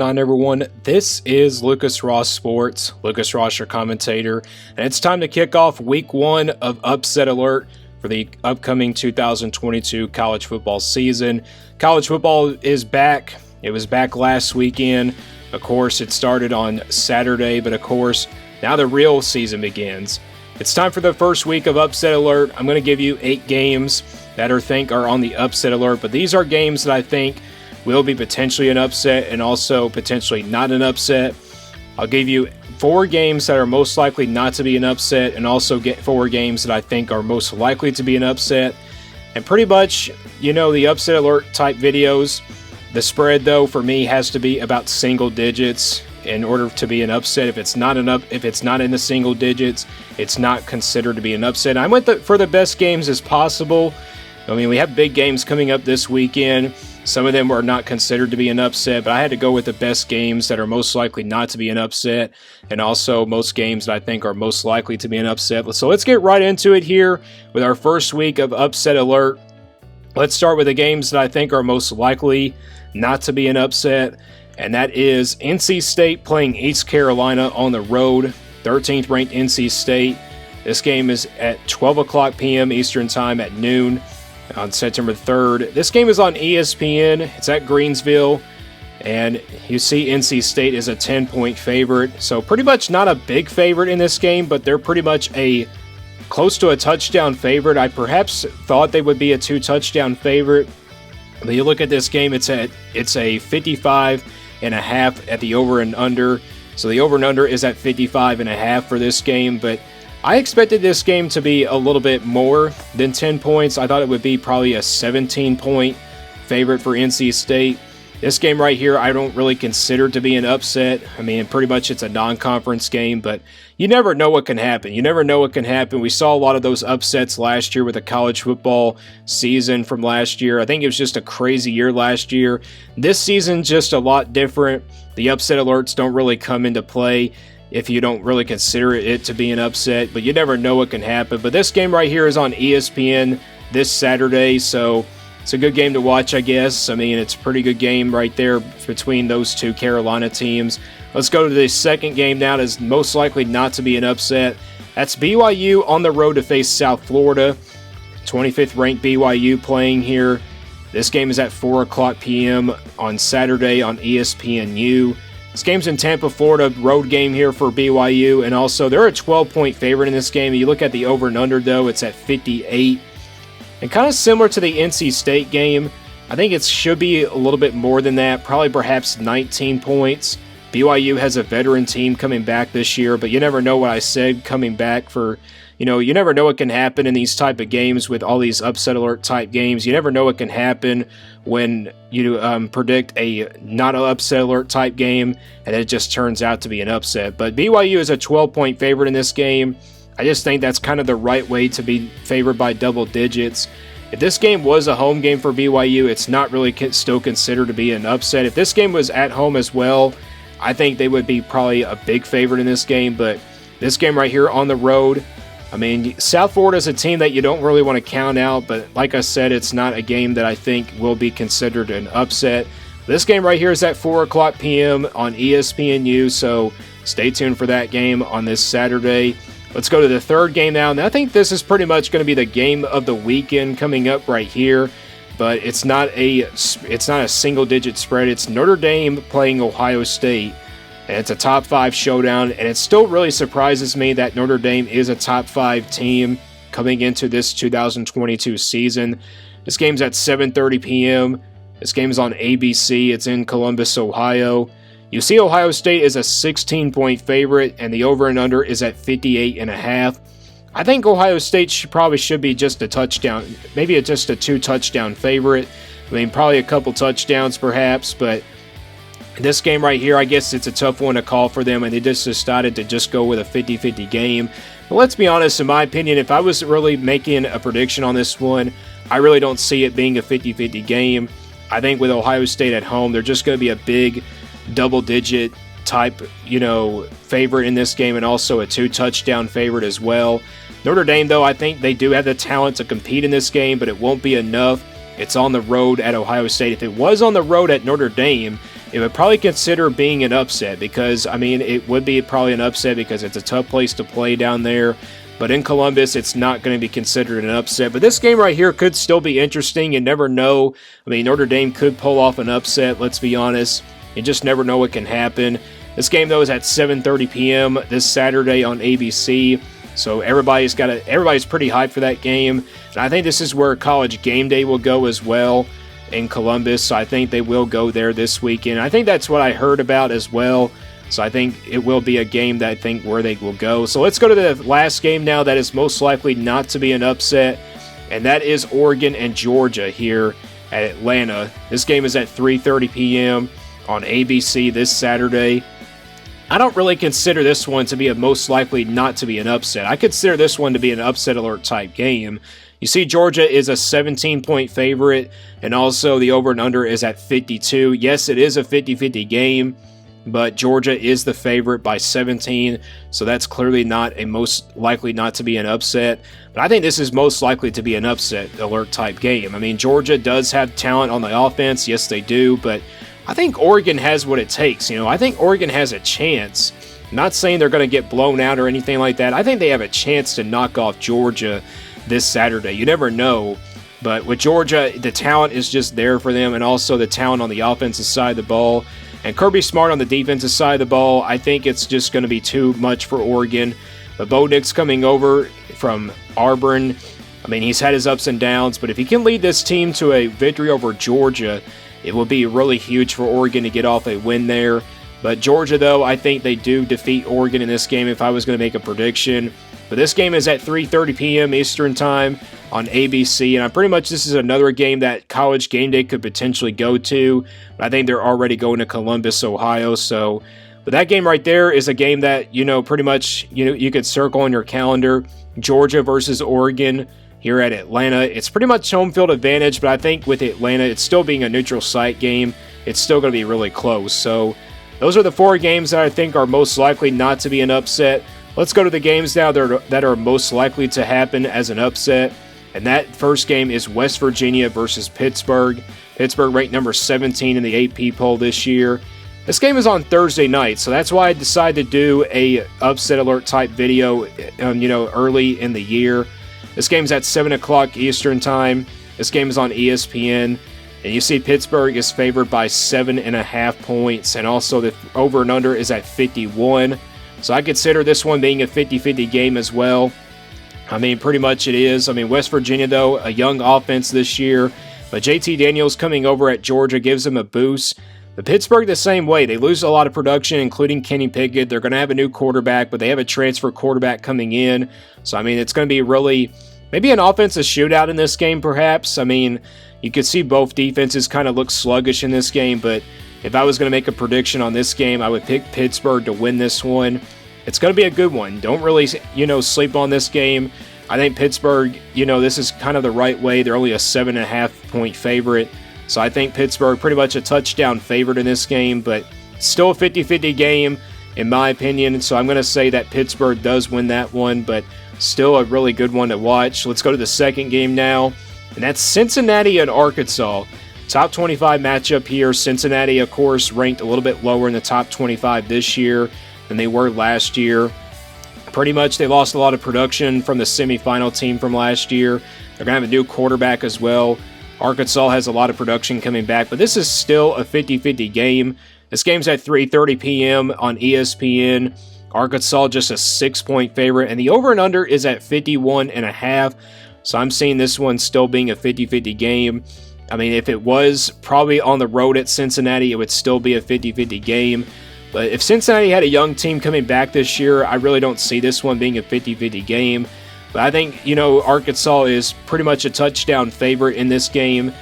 going on, everyone? This is Lucas Ross Sports, Lucas Ross, your commentator, and it's time to kick off week 1 of Upset Alert for the upcoming 2022 college football season. College football is back. It was back last weekend. Of course, it started on Saturday, but of course, now the real season begins. It's time for the first week of Upset Alert. I'm going to give you 8 games that I think are on the Upset Alert, but these are games that I think will be potentially an upset and also potentially not an upset. I'll give you 4 games that are most likely not to be an upset and also get 4 games that I think are most likely to be an upset. And pretty much, you know, the Upset Alert type videos, the spread though for me has to be about single digits in order to be an upset. If it's not in the single digits, it's not considered to be an upset. I went for the best games as possible. I mean, we have big games coming up this weekend. Some of them are not considered to be an upset, but I had to go with the best games that are most likely not to be an upset, and also most games that I think are most likely to be an upset. So let's get right into it here with our first week of Upset Alert. Let's start with the games that I think are most likely not to be an upset, and that is NC State playing East Carolina on the road. 13th ranked NC State. This game is at 12 o'clock p.m. Eastern Time at noon on September 3rd. This game is on ESPN. It's at Greensville, and you see NC State is a 10-point favorite, so pretty much not a big favorite in this game, but they're pretty much a close to a touchdown favorite. I perhaps thought they would be a 2-touchdown favorite, but you look at this game, it's a 55.5 at the over and under, so the over and under is at 55.5 for this game, but I expected this game to be a little bit more than 10 points. I thought it would be probably a 17-point favorite for NC State. This game right here, I don't really consider to be an upset. I mean, pretty much it's a non-conference game, but you never know what can happen. You never know what can happen. We saw a lot of those upsets last year with the college football season from last year. I think it was just a crazy year last year. This season, just a lot different. The upset alerts don't really come into play if you don't really consider it to be an upset, but you never know what can happen. But this game right here is on ESPN this Saturday, so it's a good game to watch, I guess. I mean, it's a pretty good game right there between those two Carolina teams. Let's go to the second game now that is most likely not to be an upset. That's BYU on the road to face South Florida. 25th ranked BYU playing here. This game is at 4 o'clock p.m. on Saturday on ESPNU. This game's in Tampa, Florida, road game here for BYU, and also they're a 12-point favorite in this game. You look at the over and under, though, it's at 58. And kind of similar to the NC State game, I think it should be a little bit more than that, probably perhaps 19 points. BYU has a veteran team coming back this year, but you never know what I said coming back for, you never know what can happen in these type of games with all these upset alert type games. You never know what can happen when you predict a not an upset alert type game and it just turns out to be an upset. But BYU is a 12-point favorite in this game. I just think that's kind of the right way to be favored by double digits. If this game was a home game for BYU, it's not really still considered to be an upset. If this game was at home as well, I think they would be probably a big favorite in this game. But this game right here on the road, I mean, South Florida is a team that you don't really want to count out, but like I said, it's not a game that I think will be considered an upset. This game right here is at 4 o'clock p.m. on ESPNU, so stay tuned for that game on this Saturday. Let's go to the third game now, and I think this is pretty much going to be the game of the weekend coming up right here, but it's not a single-digit spread. It's Notre Dame playing Ohio State. And it's a top 5 showdown, and it still really surprises me that Notre Dame is a top 5 team coming into this 2022 season. This game's at 7:30 p.m. This game is on ABC. It's in Columbus, Ohio. You see Ohio State is a 16-point favorite, and the over and under is at 58.5. I think Ohio State should be just a touchdown, maybe just a 2-touchdown favorite. I mean, probably a couple touchdowns perhaps, but this game right here, I guess it's a tough one to call for them, and they just decided to just go with a 50-50 game. But let's be honest, in my opinion, if I was really making a prediction on this one, I really don't see it being a 50-50 game. I think with Ohio State at home, they're just going to be a big double-digit type, favorite in this game, and also a 2-touchdown favorite as well. Notre Dame, though, I think they do have the talent to compete in this game, but it won't be enough. It's on the road at Ohio State. If it was on the road at Notre Dame, it would probably consider being an upset because, I mean, it would be probably an upset because it's a tough place to play down there. But in Columbus, it's not going to be considered an upset. But this game right here could still be interesting. You never know. I mean, Notre Dame could pull off an upset, let's be honest. You just never know what can happen. This game, though, is at 7:30 p.m. this Saturday on ABC. So everybody's pretty hyped for that game. And I think this is where College Game Day will go as well in Columbus. So I think they will go there this weekend. I think that's what I heard about as well. So I think it will be a game that I think where they will go. So let's go to the last game now that is most likely not to be an upset. And that is Oregon and Georgia here at Atlanta. This game is at 3:30 p.m. on ABC this Saturday. I don't really consider this one to be a most likely not to be an upset. I consider this one to be an upset alert type game. You see, Georgia is a 17-point favorite, and also the over and under is at 52. Yes, it is a 50-50 game, but Georgia is the favorite by 17, so that's clearly not a most likely not to be an upset. But I think this is most likely to be an upset alert type game. I mean, Georgia does have talent on the offense. Yes, they do, but I think Oregon has what it takes. I think Oregon has a chance. I'm not saying they're going to get blown out or anything like that. I think they have a chance to knock off Georgia this Saturday. You never know. But with Georgia, the talent is just there for them, and also the talent on the offensive side of the ball. And Kirby Smart on the defensive side of the ball, I think it's just going to be too much for Oregon. But Bo Nix coming over from Auburn, I mean, he's had his ups and downs, but if he can lead this team to a victory over Georgia, it will be really huge for Oregon to get off a win there. But Georgia, though, I think they do defeat Oregon in this game if I was going to make a prediction. But this game is at 3:30 p.m. Eastern Time on ABC, and this is another game that College Game Day could potentially go to. But I think they're already going to Columbus, Ohio. But that game right there is a game that, pretty much, you could circle on your calendar. Georgia versus Oregon here at Atlanta. It's pretty much home field advantage, but I think with Atlanta, it's still being a neutral site game. It's still going to be really close. So those are the four games that I think are most likely not to be an upset. Let's go to the games now that are most likely to happen as an upset. And that first game is West Virginia versus Pittsburgh. Pittsburgh ranked number 17 in the AP poll this year. This game is on Thursday night, so that's why I decided to do a upset alert type video, early in the year. This game's at 7 o'clock Eastern Time. This game is on ESPN. And you see Pittsburgh is favored by 7.5 points, and also the over and under is at 51. So I consider this one being a 50-50 game as well. I mean, pretty much it is. I mean, West Virginia, though, a young offense this year. But JT Daniels coming over at Georgia gives them a boost. But Pittsburgh the same way. They lose a lot of production, including Kenny Pickett. They're going to have a new quarterback, but they have a transfer quarterback coming in. So, I mean, it's going to be really maybe an offensive shootout in this game, perhaps. I mean, you could see both defenses kind of look sluggish in this game, but if I was going to make a prediction on this game, I would pick Pittsburgh to win this one. It's going to be a good one. Don't really, sleep on this game. I think Pittsburgh, this is kind of the right way. They're only a 7.5 point favorite. So I think Pittsburgh pretty much a touchdown favorite in this game, but still a 50-50 game in my opinion. So I'm going to say that Pittsburgh does win that one, but still a really good one to watch. Let's go to the second game now, and that's Cincinnati and Arkansas. Top 25 matchup here. Cincinnati, of course, ranked a little bit lower in the top 25 this year than they were last year. Pretty much they lost a lot of production from the semifinal team from last year. They're going to have a new quarterback as well. Arkansas has a lot of production coming back, but this is still a 50-50 game. This game's at 3:30 p.m. on ESPN. Arkansas just a 6-point favorite, and the over and under is at 51.5. So I'm seeing this one still being a 50-50 game. I mean, if it was probably on the road at Cincinnati, it would still be a 50-50 game. But if Cincinnati had a young team coming back this year, I really don't see this one being a 50-50 game. But I think, Arkansas is pretty much a touchdown favorite in this game.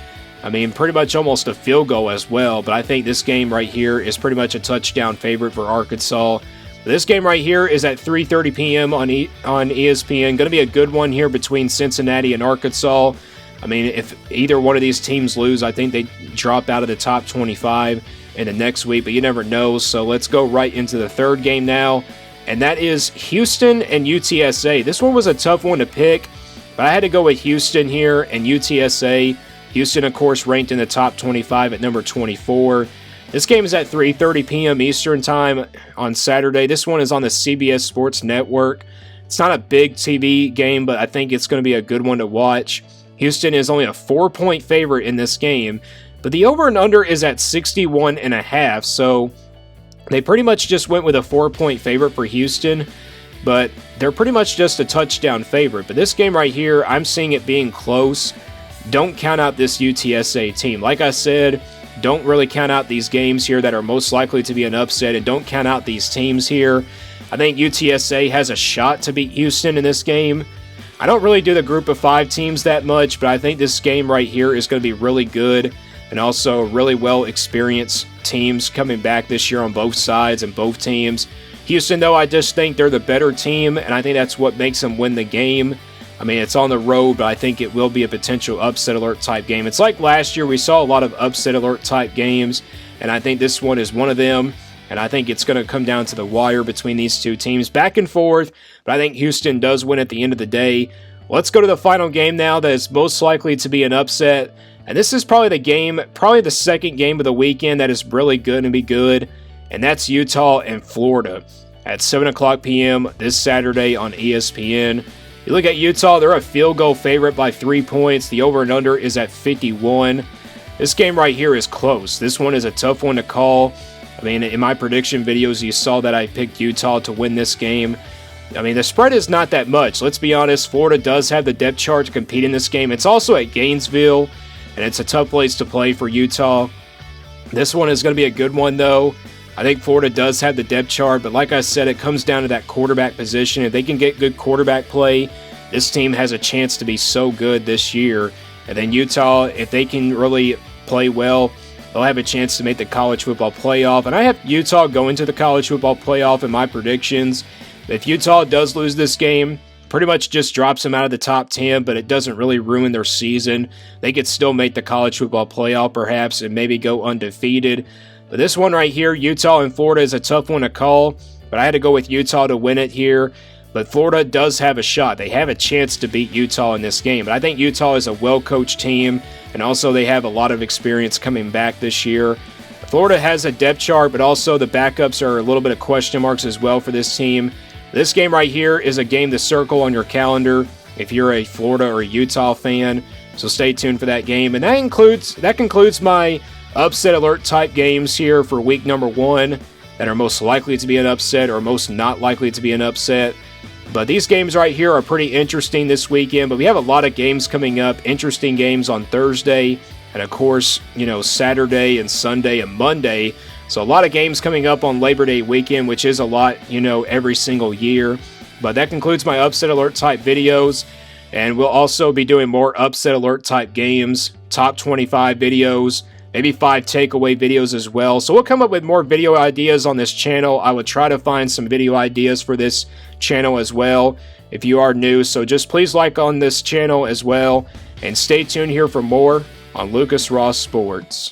I mean, pretty much almost a field goal as well. But I think this game right here is pretty much a touchdown favorite for Arkansas. This game right here is at 3:30 p.m. on ESPN. Going to be a good one here between Cincinnati and Arkansas. I mean, if either one of these teams lose, I think they drop out of the top 25 in the next week, but you never know. So let's go right into the third game now, and that is Houston and UTSA. This one was a tough one to pick, but I had to go with Houston here and UTSA. Houston, of course, ranked in the top 25 at number 24. This game is at 3:30 p.m. Eastern Time on Saturday. This one is on the CBS Sports Network. It's not a big TV game, but I think it's going to be a good one to watch. Houston is only a 4-point favorite in this game, but the over and under is at 61.5, so they pretty much just went with a 4-point favorite for Houston, but they're pretty much just a touchdown favorite. But this game right here, I'm seeing it being close. Don't count out this UTSA team. Like I said, don't really count out these games here that are most likely to be an upset, and don't count out these teams here. I think UTSA has a shot to beat Houston in this game. I don't really do the group of 5 teams that much, but I think this game right here is going to be really good, and also really well experienced teams coming back this year on both sides and both teams. Houston, though, I just think they're the better team, and I think that's what makes them win the game. I mean, it's on the road, but I think it will be a potential upset alert type game. It's like last year, we saw a lot of upset alert type games, and I think this one is one of them. And I think it's going to come down to the wire between these two teams, back and forth, but I think Houston does win at the end of the day. Let's go to the final game now that is most likely to be an upset. And this is probably the second game of the weekend that is really good and be good. And that's Utah and Florida at 7 o'clock p.m. this Saturday on ESPN. You look at Utah, they're a field goal favorite by 3 points. The over and under is at 51. This game right here is close. This one is a tough one to call. I mean, in my prediction videos, you saw that I picked Utah to win this game. I mean, the spread is not that much. Let's be honest, Florida does have the depth chart to compete in this game. It's also at Gainesville, and it's a tough place to play for Utah. This one is going to be a good one, though. I think Florida does have the depth chart, but like I said, it comes down to that quarterback position. If they can get good quarterback play, this team has a chance to be so good this year. And then Utah, if they can really play well, they'll have a chance to make the college football playoff. And I have Utah going to the college football playoff in my predictions. If Utah does lose this game, pretty much just drops them out of the top 10, but it doesn't really ruin their season. They could still make the college football playoff perhaps and maybe go undefeated. But this one right here, Utah and Florida, is a tough one to call. But I had to go with Utah to win it here. But Florida does have a shot. They have a chance to beat Utah in this game. But I think Utah is a well-coached team, and also they have a lot of experience coming back this year. Florida has a depth chart, but also the backups are a little bit of question marks as well for this team. This game right here is a game to circle on your calendar if you're a Florida or a Utah fan. So stay tuned for that game. And that concludes my upset alert type games here for week number 1 that are most likely to be an upset or most not likely to be an upset. But these games right here are pretty interesting this weekend. But we have a lot of games coming up, interesting games on Thursday, and of course, Saturday and Sunday and Monday. So a lot of games coming up on Labor Day weekend, which is a lot, every single year. But that concludes my upset alert type videos. And we'll also be doing more upset alert type games, top 25 videos, maybe 5 takeaway videos as well. So we'll come up with more video ideas on this channel. I would try to find some video ideas for this channel as well if you are new. So just please like on this channel as well. And stay tuned here for more on Lucas Ross Sports.